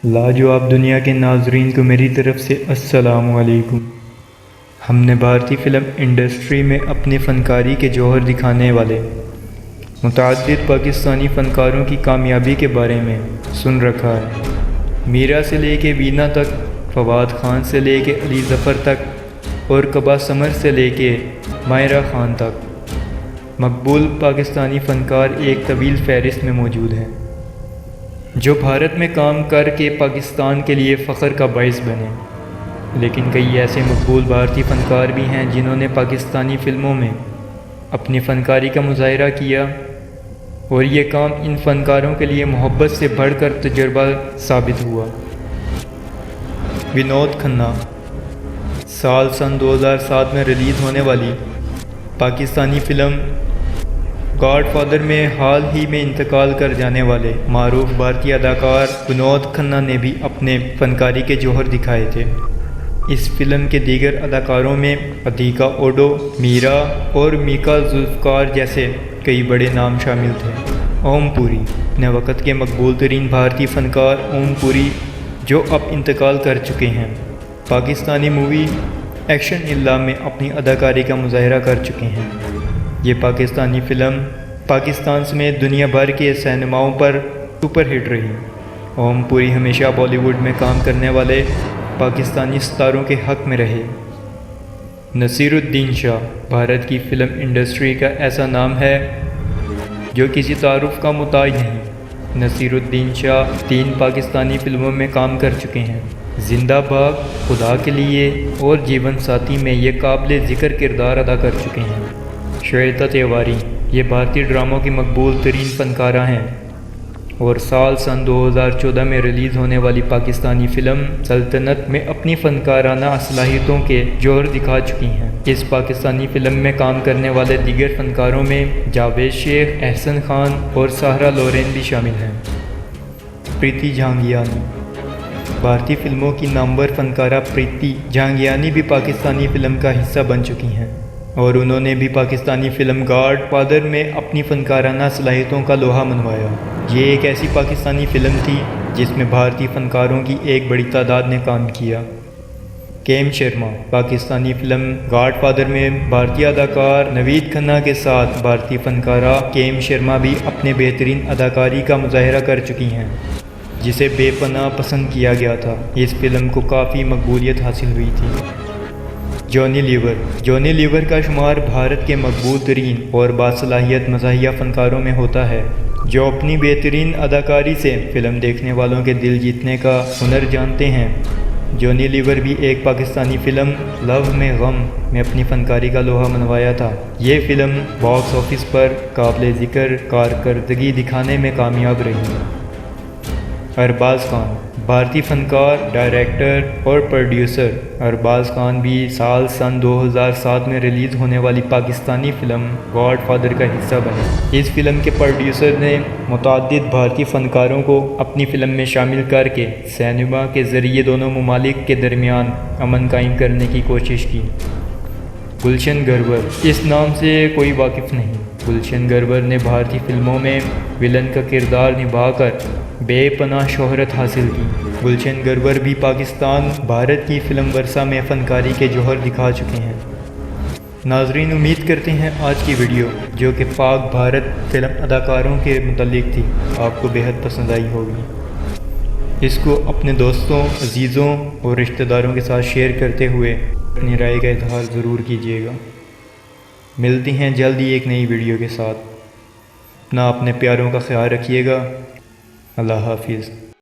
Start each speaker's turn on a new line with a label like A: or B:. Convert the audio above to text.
A: لاجواب دنیا کے ناظرین کو میری طرف سے السلام علیکم۔ ہم نے بھارتی فلم انڈسٹری میں اپنی فنکاری کے جوہر دکھانے والے متعدد پاکستانی فنکاروں کی کامیابی کے بارے میں سن رکھا ہے۔ میرا سے لے کے وینا تک، فواد خان سے لے کے علی ظفر تک اور کبا سمر سے لے کے مائرہ خان تک مقبول پاکستانی فنکار ایک طویل فہرست میں موجود ہیں، جو بھارت میں کام کر کے پاکستان کے لیے فخر کا باعث بنے۔ لیکن کئی ایسے مقبول بھارتی فنکار بھی ہیں جنہوں نے پاکستانی فلموں میں اپنی فنکاری کا مظاہرہ کیا، اور یہ کام ان فنکاروں کے لیے محبت سے بڑھ کر تجربہ ثابت ہوا۔ ونود کھنہ سال 2007 میں ریلیز ہونے والی پاکستانی فلم گاڈ فادر میں حال ہی میں انتقال کر جانے والے معروف بھارتی اداکار ونود کھنہ نے بھی اپنے فنکاری کے جوہر دکھائے تھے۔ اس فلم کے دیگر اداکاروں میں ادیکا اوڈو، میرا اور میکا ذوالفقار جیسے کئی بڑے نام شامل تھے۔ اوم پوری اپنے وقت کے مقبول ترین بھارتی فنکار اوم پوری، جو اب انتقال کر چکے ہیں، پاکستانی مووی ایکشن اللہ میں اپنی اداکاری کا مظاہرہ کر چکے ہیں۔ یہ پاکستانی فلم پاکستان سمیت دنیا بھر کے سینماؤں پر سپر ہٹ رہی۔ اوم پوری ہمیشہ بالی ووڈ میں کام کرنے والے پاکستانی ستاروں کے حق میں رہے۔ نصیر الدین شاہ بھارت کی فلم انڈسٹری کا ایسا نام ہے جو کسی تعارف کا محتاج نہیں۔ نصیر الدین شاہ 3 پاکستانی فلموں میں کام کر چکے ہیں۔ زندہ بھاگ، خدا کے لیے اور جیون ساتھی میں یہ قابل ذکر کردار ادا کر چکے ہیں۔ شویتا تیواری یہ بھارتی ڈراموں کی مقبول ترین فنکارہ ہیں اور سال 2014 میں ریلیز ہونے والی پاکستانی فلم سلطنت میں اپنی فنکارانہ صلاحیتوں کے جوہر دکھا چکی ہیں۔ اس پاکستانی فلم میں کام کرنے والے دیگر فنکاروں میں جاوید شیخ، احسن خان اور سہرا لورین بھی شامل ہیں۔ پریتی جھانگیانی بھارتی فلموں کی نامور فنکارہ پریتی جھانگیانی بھی پاکستانی فلم کا حصہ بن چکی ہیں، اور انہوں نے بھی پاکستانی فلم گاڈ فادر میں اپنی فنکارانہ صلاحیتوں کا لوہا منوایا۔ یہ ایک ایسی پاکستانی فلم تھی جس میں بھارتی فنکاروں کی ایک بڑی تعداد نے کام کیا۔ Came Sharma Pakistani film God father میں بھارتی اداکار نوید کھنہ کے ساتھ بھارتی فنکارہ کیم شرما بھی اپنے بہترین اداکاری کا مظاہرہ کر چکی ہیں، جسے بے پناہ پسند کیا گیا تھا۔ اس فلم کو کافی مقبولیت حاصل ہوئی تھی۔ جونی لیور کا شمار بھارت کے مقبول ترین اور باصلاحیت مزاحیہ فنکاروں میں ہوتا ہے، جو اپنی بہترین اداکاری سے فلم دیکھنے والوں کے دل جیتنے کا ہنر جانتے ہیں۔ جونی لیور بھی ایک پاکستانی فلم لو میں غم میں اپنی فنکاری کا لوہا منوایا تھا۔ یہ فلم باکس آفس پر قابل ذکر کارکردگی دکھانے میں کامیاب رہی۔ ارباز خان بھارتی فنکار، ڈائریکٹر اور پروڈیوسر ارباز خان بھی سال 2007 میں ریلیز ہونے والی پاکستانی فلم گاڈ فادر کا حصہ بنے۔ اس فلم کے پروڈیوسر نے متعدد بھارتی فنکاروں کو اپنی فلم میں شامل کر کے سینما کے ذریعے دونوں ممالک کے درمیان امن قائم کرنے کی کوشش کی۔ گلشن گرور اس نام سے کوئی واقف نہیں۔ گلشن گرور نے بھارتی فلموں میں ولن کا کردار نبھا کر بے پناہ شہرت حاصل کی۔ گلشن گرور بھی پاکستان بھارت کی فلم ورثہ میں فنکاری کے جوہر دکھا چکے ہیں۔ ناظرین، امید کرتے ہیں آج کی ویڈیو، جو کہ پاک بھارت فلم اداکاروں کے متعلق تھی، آپ کو بیحد پسند آئی ہوگی۔ اس کو اپنے دوستوں، عزیزوں اور رشتہ داروں کے ساتھ شیئر کرتے ہوئے اپنی رائے کا اظہار ضرور کیجیے گا۔ ملتے ہیں جلدی ایک نئی ویڈیو کے ساتھ۔ اپنے پیاروں کا خیال رکھیے گا۔ اللہ حافظ۔